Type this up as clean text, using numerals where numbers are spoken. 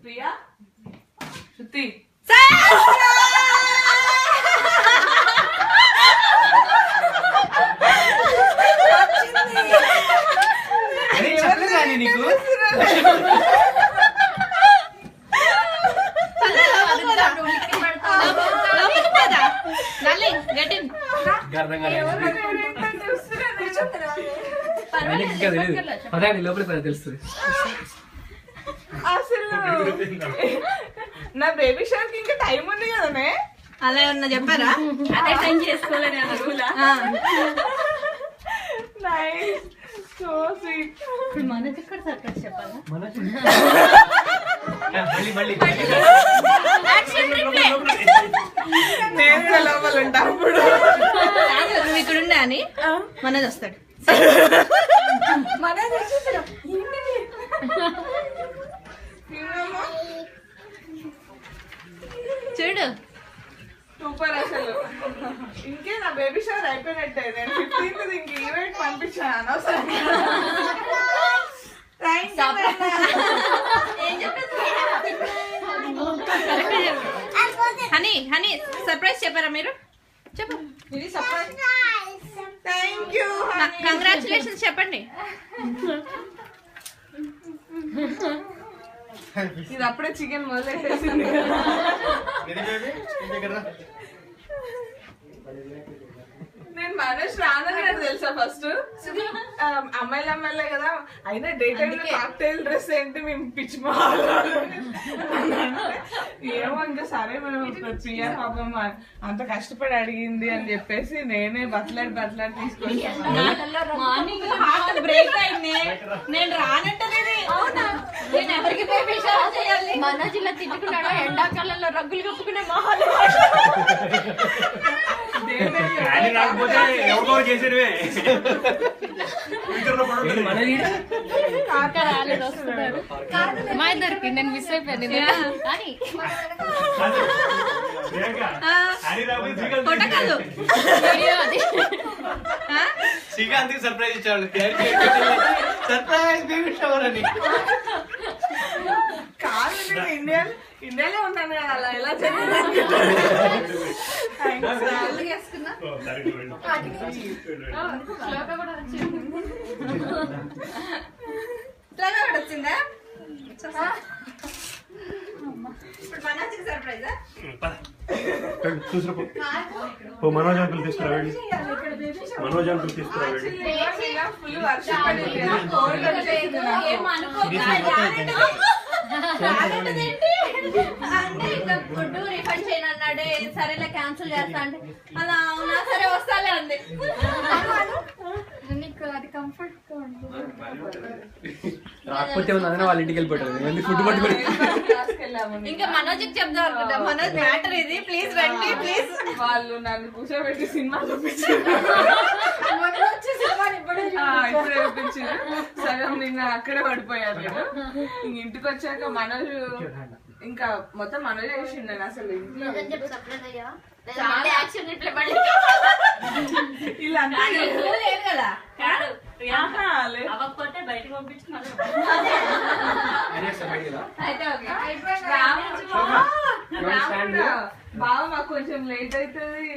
ప్రియా శృతి నీకు లోపలికి తెలుస్తుంది. అసలు నా బేబీ షవర్ కి ఇంకా టైం ఉంది కదనే. అలా ఏమన్నా చెప్పారా? అదే టైం చేసుకోవాలని అనుకున్నా. Nice so sweet. మనకి ఇక్కడ సర్ప్రైజ్ చెప్పాలా? నేను లోపల ఉంటా అప్పుడు. నువ్వు ఇక్కడ ఉండే అని మనది వస్తాడు. చూడు సూపర్ అసలు. ఇంకే నా బేబీ షవర్ అయిపోయినట్టే. నేను 15th ఇంక ఈవెంట్ పంపించాను అనవసరంగా. హనీ హనీ సర్ప్రైజ్ చెప్పారా మీరు? చెప్పు. ఇది సర్ప్రైజ్. Thank you. కంగ్రాచులేషన్స్ చెప్పండి. ఇది అప్పుడే చికెన్ మొదలెట్టేసింది. నేను మనోజ్ రానన్నాడు తెలుసా ఫస్ట్. అమ్మాయిలే కదా అయినా డే టైమ్ లో కాక్టైల్ డ్రెస్ ఏంటి మేము పిచ్చి ఏమో ఇంకా సరే మనం ప్రియా పాపం అంత కష్టపడి అడిగింది అని చెప్పేసి నేనే బతలాడి తీసుకొచ్చాను. మార్నింగ్ బ్రేక్ అయింది. నేను రానంటలేదు. నేను ఎవరికి చేయాలి? మనోజ్ ఇలా తిట్టుకున్నాడు. ఎండాకాలంలో రగ్గులు కప్పుకునే మొహాలు. మా ఇద్దరికి నేను మిస్ అయిపోయాను. శ్రీకాంత్ సర్ప్రైజ్ ఇచ్చాడు. సర్ప్రైజ్ బేబీ షవర్ అని. కాదు నేను ఇండియాలో ఉన్నాను కదా, అలా ఎలా జరిగింది? వచ్చిందా? ఇప్పుడు మనోజ్కి సర్ప్రైజా? మనోజ్ అంకుల్ తీసుకురావండి. మనోజ్ అంకుల్ తీసుకురావండి. ఫుల్ వర్షం పడింది కదా, కోల్డ్ వచ్చేసింది నాకు. అంటే ఇంకా ఫుడ్ రిఫండ్ చేయను అన్నాడే. సరేలే క్యాన్సిల్ చేస్తా అంటే అలా అవునా సరే వస్తాలే అంది. అది కంఫర్ట్ గా ఉంటుంది. రాకపోతే అదే వాళ్ళ ఇంటికి వెళ్ళిపోతారు. ఫుడ్ పట్టుకొని ఇంకా మనోజ్కి చెప్దాం అనుకుంటా. మనోజ్ మ్యాటర్ ఇది, ప్లీజ్ రండి ప్లీజ్. వాళ్ళు నన్ను కూర్చోబెట్టి సినిమా చూపించారు. ఇప్పుడే చూపించారు. సగం నిన్న అక్కడే పడిపోయారు. ఇంక ఇంటికి వచ్చాక మనోజ్ ఇంకా మొత్తం మనోజ్ చేసిండు. నేను అసలు ఇంట్లో ఇలా లేదు కదా. అవ్వకపోతే బయటకు పంపించుకున్నారు. అయితే ఓకే. బావ మాకు కొంచెం లేట్ అవుతుంది.